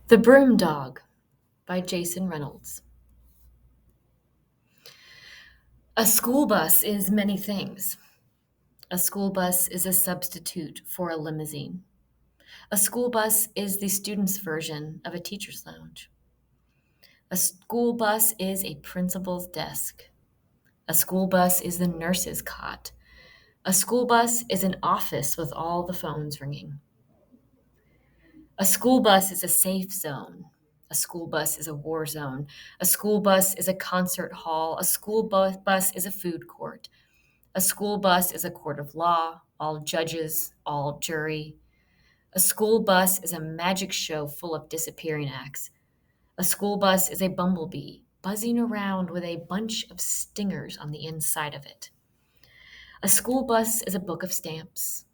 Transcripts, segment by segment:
The Broom Dog by Jason Reynolds. A school bus is many things. A school bus is a substitute for a limousine. A school bus is the student's version of a teacher's lounge. A school bus is a principal's desk. A school bus is the nurse's cot. A school bus is an office with all the phones ringing. A school bus is a safe zone. A school bus is a war zone. A school bus is a concert hall. A school bus is a food court. A school bus is a court of law, all judges, all jury. A school bus is a magic show full of disappearing acts. A school bus is a bumblebee buzzing around with a bunch of stingers on the inside of it. A school bus is a book of stamps,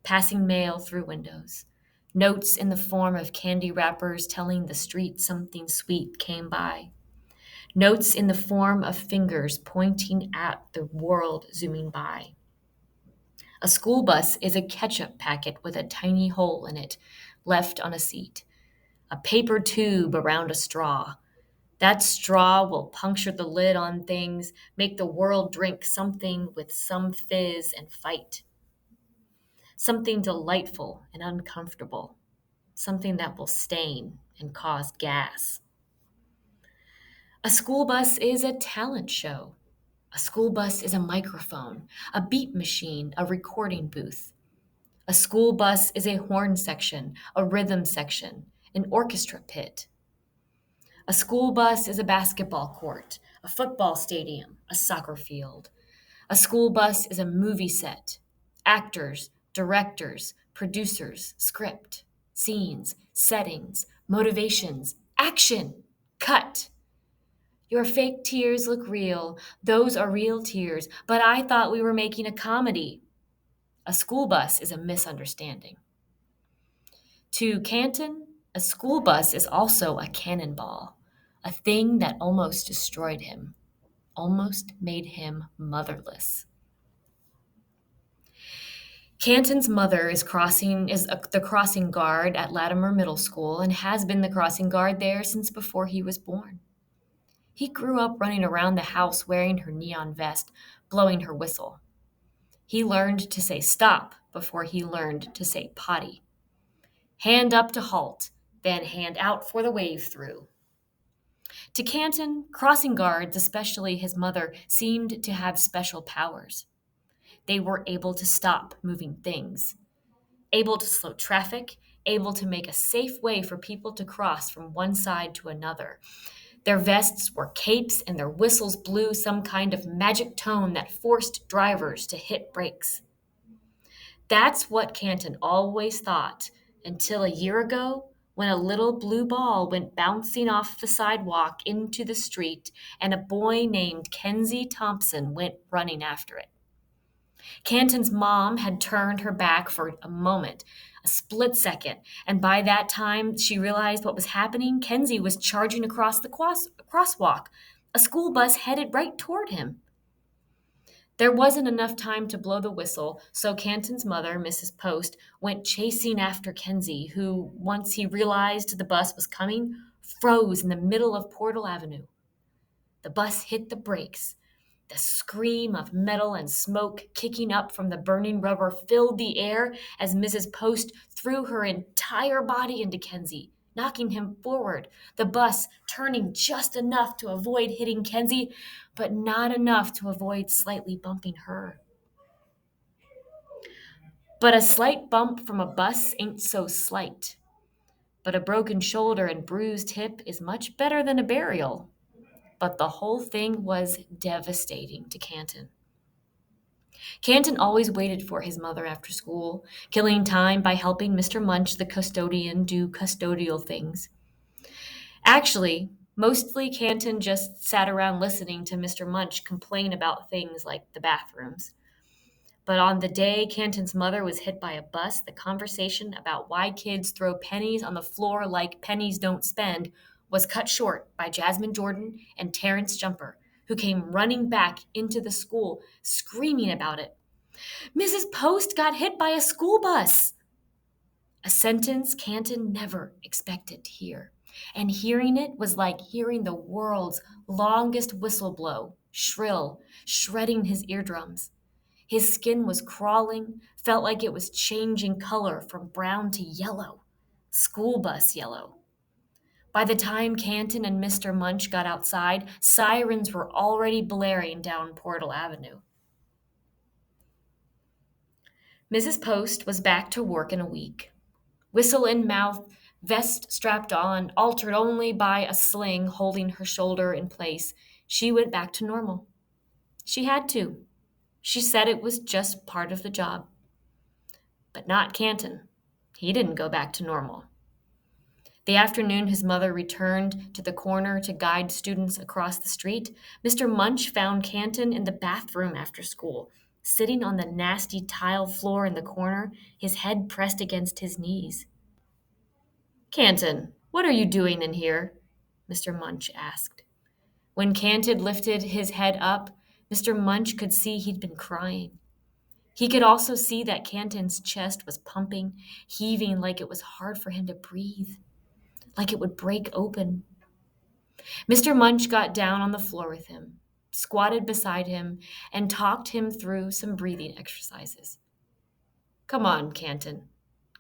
passing mail through windows, notes in the form of candy wrappers telling the street something sweet came by, notes in the form of fingers pointing at the world zooming by. A school bus is a ketchup packet with a tiny hole in it, left on a seat, a paper tube around a straw. That straw will puncture the lid on things, make the world drink something with some fizz and fight. Something delightful and uncomfortable, something that will stain and cause gas. A school bus is a talent show. A school bus is a microphone, a beat machine, a recording booth. A school bus is a horn section, a rhythm section, an orchestra pit. A school bus is a basketball court, a football stadium, a soccer field. A school bus is a movie set, actors, directors, producers, script, scenes, settings, motivations, action, cut. Your fake tears look real. Those are real tears, but I thought we were making a comedy. A school bus is a misunderstanding. To Canton, a school bus is also a cannonball, a thing that almost destroyed him, almost made him motherless. Canton's mother is the crossing guard at Latimer Middle School and has been the crossing guard there since before he was born. He grew up running around the house wearing her neon vest, blowing her whistle. He learned to say stop before he learned to say potty. Hand up to halt, then hand out for the wave through. To Canton, crossing guards, especially his mother, seemed to have special powers. They were able to stop moving things, able to slow traffic, able to make a safe way for people to cross from one side to another. Their vests were capes and their whistles blew some kind of magic tone that forced drivers to hit brakes. That's what Canton always thought until a year ago when a little blue ball went bouncing off the sidewalk into the street and a boy named Kenzie Thompson went running after it. Canton's mom had turned her back for a moment, a split second, and by that time she realized what was happening. Kenzie was charging across the crosswalk, a school bus headed right toward him. There wasn't enough time to blow the whistle, so Canton's mother, Mrs. Post, went chasing after Kenzie, who, once he realized the bus was coming, froze in the middle of Portal Avenue. The bus hit the brakes. The scream of metal and smoke kicking up from the burning rubber filled the air as Mrs. Post threw her entire body into Kenzie, knocking him forward, the bus turning just enough to avoid hitting Kenzie, but not enough to avoid slightly bumping her. But a slight bump from a bus ain't so slight. But a broken shoulder and bruised hip is much better than a burial. But the whole thing was devastating to Canton. Canton always waited for his mother after school, killing time by helping Mr. Munch, the custodian, do custodial things. Actually, mostly Canton just sat around listening to Mr. Munch complain about things like the bathrooms. But on the day Canton's mother was hit by a bus, the conversation about why kids throw pennies on the floor like pennies don't spend was cut short by Jasmine Jordan and Terrence Jumper, who came running back into the school, screaming about it. Mrs. Post got hit by a school bus. a sentence Canton never expected to hear. And hearing it was like hearing the world's longest whistle blow, shrill, shredding his eardrums. His skin was crawling, felt like it was changing color from brown to yellow, school bus yellow. By the time Canton and Mr. Munch got outside, sirens were already blaring down Portal Avenue. Mrs. Post was back to work in a week. Whistle in mouth, vest strapped on, altered only by a sling holding her shoulder in place, she went back to normal. She had to. She said it was just part of the job. But not Canton. He didn't go back to normal. The afternoon his mother returned to the corner to guide students across the street, Mr. Munch found Canton in the bathroom after school, sitting on the nasty tile floor in the corner, his head pressed against his knees. Canton, what are you doing in here? Mr. Munch asked. When Canton lifted his head up, Mr. Munch could see he'd been crying. He could also see that Canton's chest was pumping, heaving like it was hard for him to breathe, like it would break open. Mr. Munch got down on the floor with him, squatted beside him, and talked him through some breathing exercises. Come on, Canton.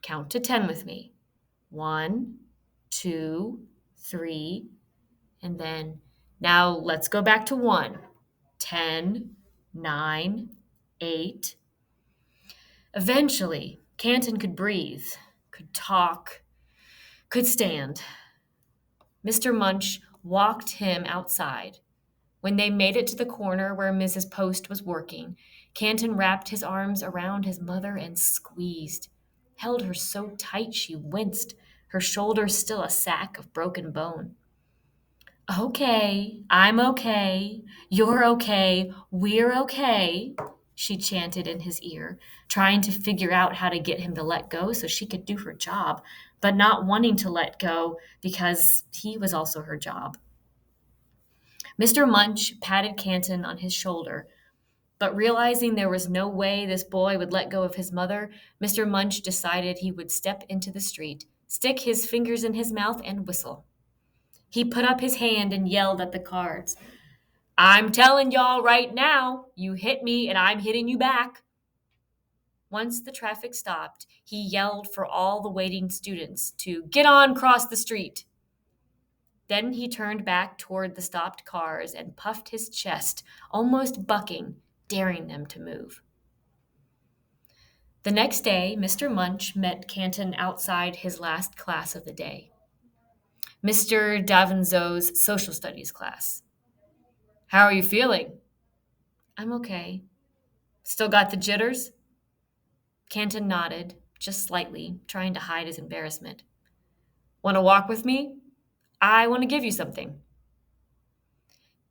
Count to 10 with me. 1, 2, 3, and then now let's go back to 1. 10, 9, 8. Eventually, Canton could breathe, could talk, could stand. Mr. Munch walked him outside. When they made it to the corner where Mrs. Post was working, Canton wrapped his arms around his mother and squeezed, held her so tight she winced, her shoulders still a sack of broken bone. Okay, I'm okay, you're okay, we're okay, she chanted in his ear, trying to figure out how to get him to let go so she could do her job, but not wanting to let go because he was also her job. Mr. Munch patted Canton on his shoulder, but realizing there was no way this boy would let go of his mother, Mr. Munch decided he would step into the street, stick his fingers in his mouth, and whistle. He put up his hand and yelled at the cars. I'm telling y'all right now, you hit me and I'm hitting you back. Once the traffic stopped, he yelled for all the waiting students to get on across the street. Then he turned back toward the stopped cars and puffed his chest, almost bucking, daring them to move. The next day, Mr. Munch met Canton outside his last class of the day, Mr. Davinzo's social studies class. How are you feeling? I'm okay. Still got the jitters? Canton nodded, just slightly, trying to hide his embarrassment. Want to walk with me? I want to give you something.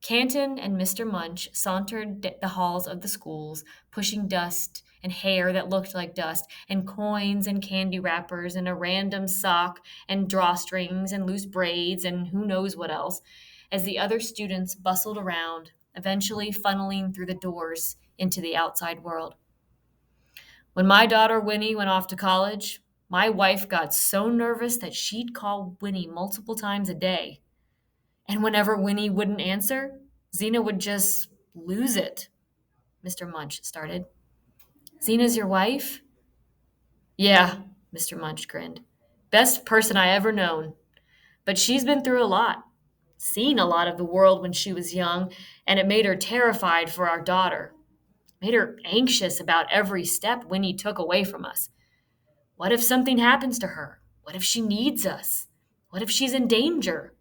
Canton and Mr. Munch sauntered the halls of the schools, pushing dust and hair that looked like dust, and coins and candy wrappers, and a random sock, and drawstrings, and loose braids, and who knows what else, as the other students bustled around, eventually funneling through the doors into the outside world. When my daughter Winnie went off to college, my wife got so nervous that she'd call Winnie multiple times a day. And whenever Winnie wouldn't answer, Zena would just lose it, Mr. Munch started. Zena's your wife? Yeah, Mr. Munch grinned. Best person I ever known. But she's been through a lot, seen a lot of the world when she was young, and it made her terrified for our daughter. Made her anxious about every step Winnie took away from us. What if something happens to her? What if she needs us? What if she's in danger?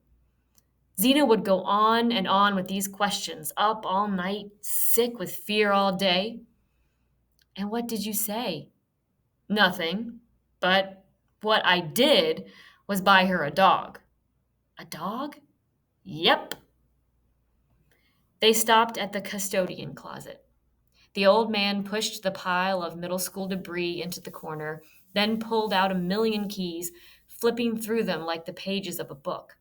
Zena would go on and on with these questions, up all night, sick with fear all day. And what did you say? Nothing. But what I did was buy her a dog. A dog? Yep. They stopped at the custodian closet. The old man pushed the pile of middle school debris into the corner, then pulled out a million keys, flipping through them like the pages of a book.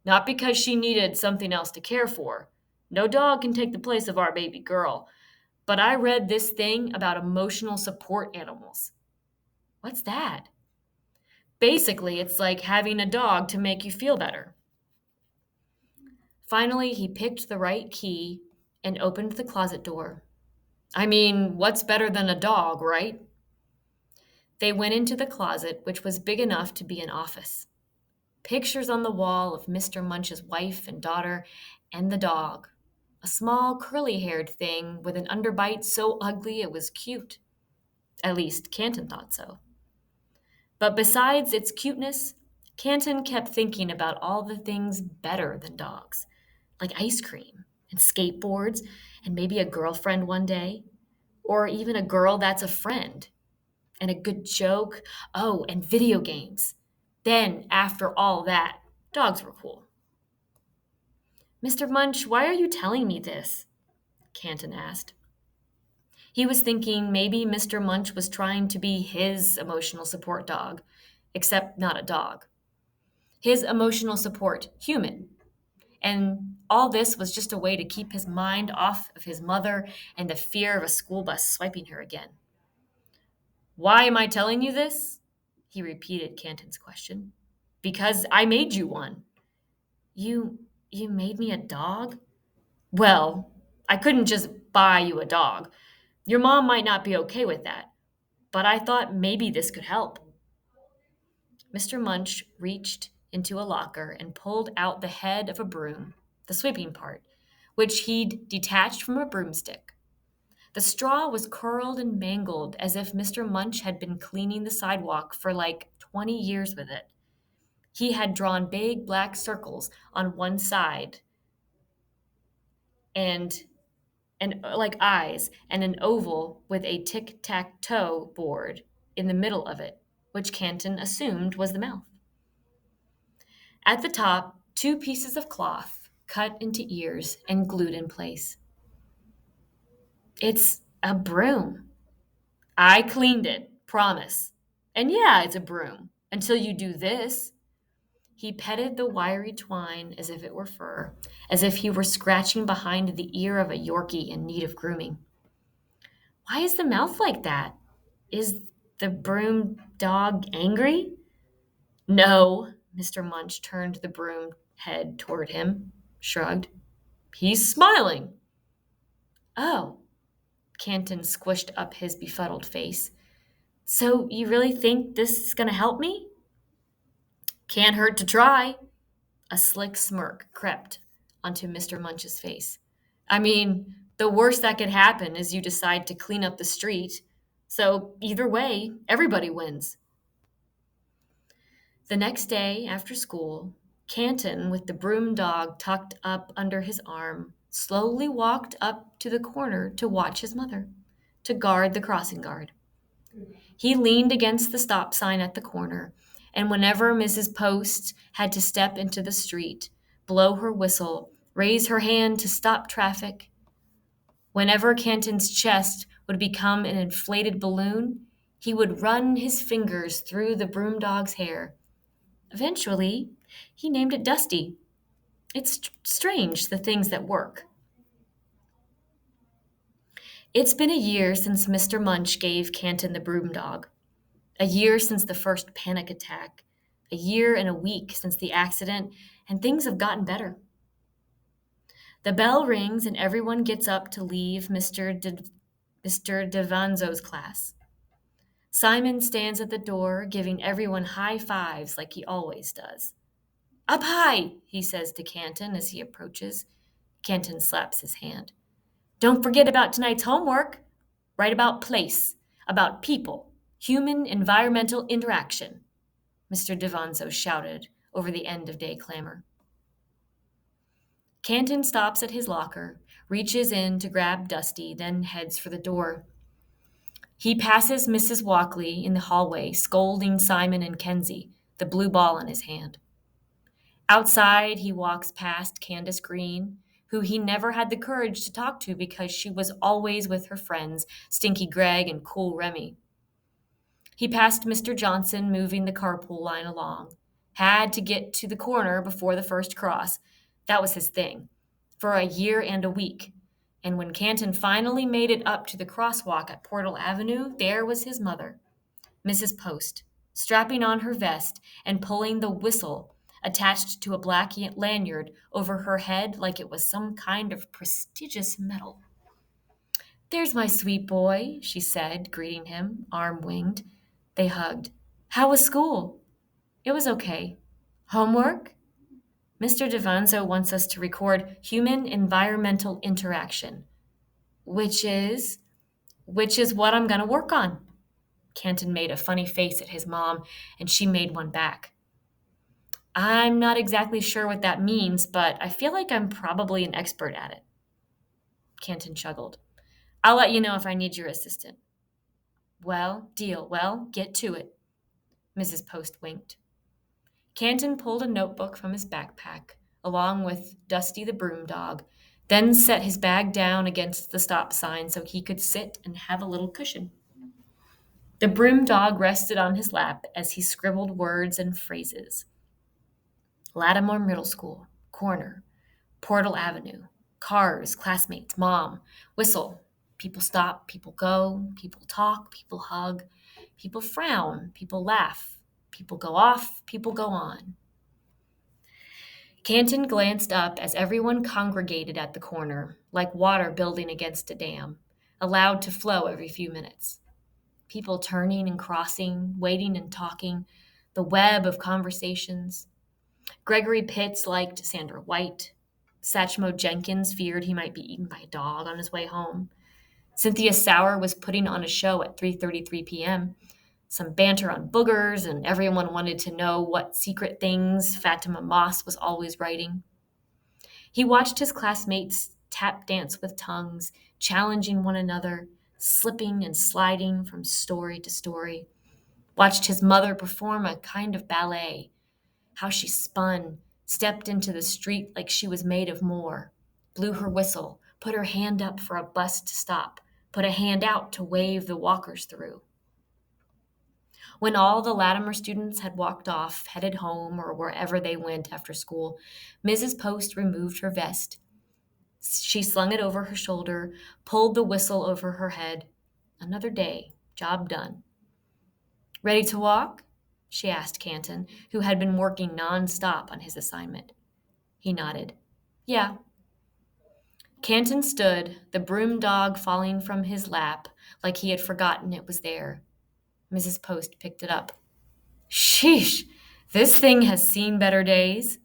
Not because she needed something else to care for. No dog can take the place of our baby girl. But I read this thing about emotional support animals. What's that? Basically, it's like having a dog to make you feel better. Finally, he picked the right key and opened the closet door. I mean, what's better than a dog, right? They went into the closet, which was big enough to be an office. Pictures on the wall of Mr. Munch's wife and daughter and the dog. A small curly haired thing with an underbite so ugly it was cute. At least, Canton thought so. But besides its cuteness, Canton kept thinking about all the things better than dogs, like ice cream and skateboards and maybe a girlfriend one day, or even a girl that's a friend, and a good joke. Oh, and video games. Then, after all that, dogs were cool. Mr. Munch, why are you telling me this? Canton asked. He was thinking maybe Mr. Munch was trying to be his emotional support dog, except not a dog. His emotional support human. And all this was just a way to keep his mind off of his mother and the fear of a school bus swiping her again. Why am I telling you this? He repeated Canton's question. Because I made you one. You made me a dog? Well, I couldn't just buy you a dog. Your mom might not be okay with that, but I thought maybe this could help. Mr. Munch reached into a locker and pulled out the head of a broom, the sweeping part, which he'd detached from a broomstick. The straw was curled and mangled as if Mr. Munch had been cleaning the sidewalk for like 20 years with it. He had drawn big black circles on one side and like eyes and an oval with a tic-tac-toe board in the middle of it, which Canton assumed was the mouth. At the top, two pieces of cloth cut into ears and glued in place. It's a broom. I cleaned it, promise. And yeah, it's a broom. Until you do this. He petted the wiry twine as if it were fur, as if he were scratching behind the ear of a Yorkie in need of grooming. Why is the mouth like that? Is the broom dog angry? No. Mr. Munch turned the broom head toward him, shrugged. He's smiling. Oh. Canton squished up his befuddled face. So you really think this is going to help me? Can't hurt to try. A slick smirk crept onto Mr. Munch's face. I mean, the worst that could happen is you decide to clean up the street. So either way, everybody wins. The next day, after school, Canton, with the broom dog tucked up under his arm, slowly walked up to the corner to watch his mother, to guard the crossing guard. He leaned against the stop sign at the corner, and whenever Mrs. Post had to step into the street, blow her whistle, raise her hand to stop traffic, whenever Canton's chest would become an inflated balloon, he would run his fingers through the broom dog's hair. Eventually, he named it Dusty. It's strange, the things that work. It's been a year since Mr. Munch gave Canton the broom dog. A year since the first panic attack. A year and a week since the accident, and things have gotten better. The bell rings and everyone gets up to leave Mr. Devanzo's class. Simon stands at the door, giving everyone high fives like he always does. Up high, he says to Canton as he approaches. Canton slaps his hand. Don't forget about tonight's homework. Write about place, about people, human environmental interaction, Mr. Devanzo shouted over the end of day clamor. Canton stops at his locker, reaches in to grab Dusty, then heads for the door. He passes Mrs. Walkley in the hallway, scolding Simon and Kenzie, the blue ball in his hand. Outside, he walks past Candace Green, who he never had the courage to talk to because she was always with her friends, Stinky Greg and Cool Remy. He passed Mr. Johnson moving the carpool line along. Had to get to the corner before the first cross. That was his thing. For a year and a week. And when Canton finally made it up to the crosswalk at Portal Avenue, there was his mother, Mrs. Post, strapping on her vest and pulling the whistle attached to a black lanyard over her head like it was some kind of prestigious medal. "There's my sweet boy," she said, greeting him, arm winged. They hugged. "How was school?" "It was okay." "Homework?" "Mr. Devanzo wants us to record human environmental interaction." "Which is?" "Which is what I'm going to work on." Canton made a funny face at his mom, and she made one back. "I'm not exactly sure what that means, but I feel like I'm probably an expert at it." Canton chuckled. "I'll let you know if I need your assistant." "Well, deal. Well, get to it." Mrs. Post winked. Canton pulled a notebook from his backpack, along with Dusty the broom dog, then set his bag down against the stop sign so he could sit and have a little cushion. The broom dog rested on his lap as he scribbled words and phrases. Lattimore Middle School, corner, Portal Avenue, cars, classmates, mom, whistle. People stop, people go, people talk, people hug, people frown, people laugh, people go off, people go on. Canton glanced up as everyone congregated at the corner, like water building against a dam, allowed to flow every few minutes. People turning and crossing, waiting and talking, the web of conversations. Gregory Pitts liked Sandra White. Satchmo Jenkins feared he might be eaten by a dog on his way home. Cynthia Sauer was putting on a show at 3:33 p.m. Some banter on boogers, and everyone wanted to know what secret things Fatima Moss was always writing. He watched his classmates tap dance with tongues, challenging one another, slipping and sliding from story to story. Watched his mother perform a kind of ballet, how she spun, stepped into the street like she was made of more, blew her whistle, put her hand up for a bus to stop, put a hand out to wave the walkers through. When all the Latimer students had walked off, headed home or wherever they went after school, Mrs. Post removed her vest. She slung it over her shoulder, pulled the whistle over her head. Another day, job done. "Ready to walk?" she asked Canton, who had been working nonstop on his assignment. He nodded. "Yeah." Canton stood, the broom dog falling from his lap like he had forgotten it was there. Mrs. Post picked it up. "Sheesh, this thing has seen better days."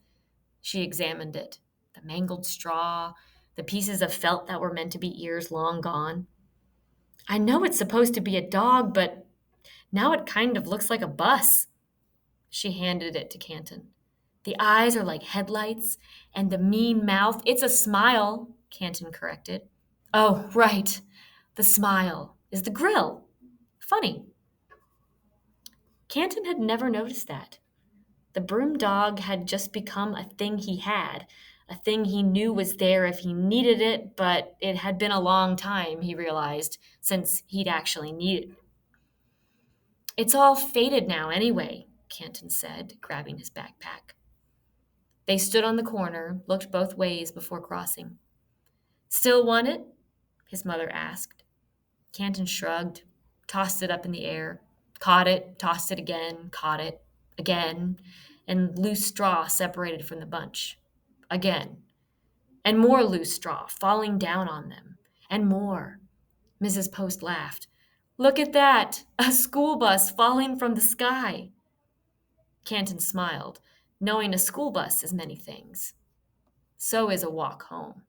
She examined it. The mangled straw, the pieces of felt that were meant to be ears long gone. "I know it's supposed to be a dog, but now it kind of looks like a bus." She handed it to Canton. "The eyes are like headlights, and the mean mouth—" "It's a smile," Canton corrected. "Oh, right. The smile is the grill. Funny." Canton had never noticed that. The broom dog had just become a thing he had, a thing he knew was there if he needed it, but it had been a long time, he realized, since he'd actually needed it. "It's all faded now anyway," Canton said, grabbing his backpack. They stood on the corner, looked both ways before crossing. "Still want it?" his mother asked. Canton shrugged, tossed it up in the air, caught it, tossed it again, caught it, again, and loose straw separated from the bunch. Again. And more loose straw falling down on them. And more. Mrs. Post laughed. "Look at that! A school bus falling from the sky." Canton smiled, knowing a school bus is many things. So is a walk home.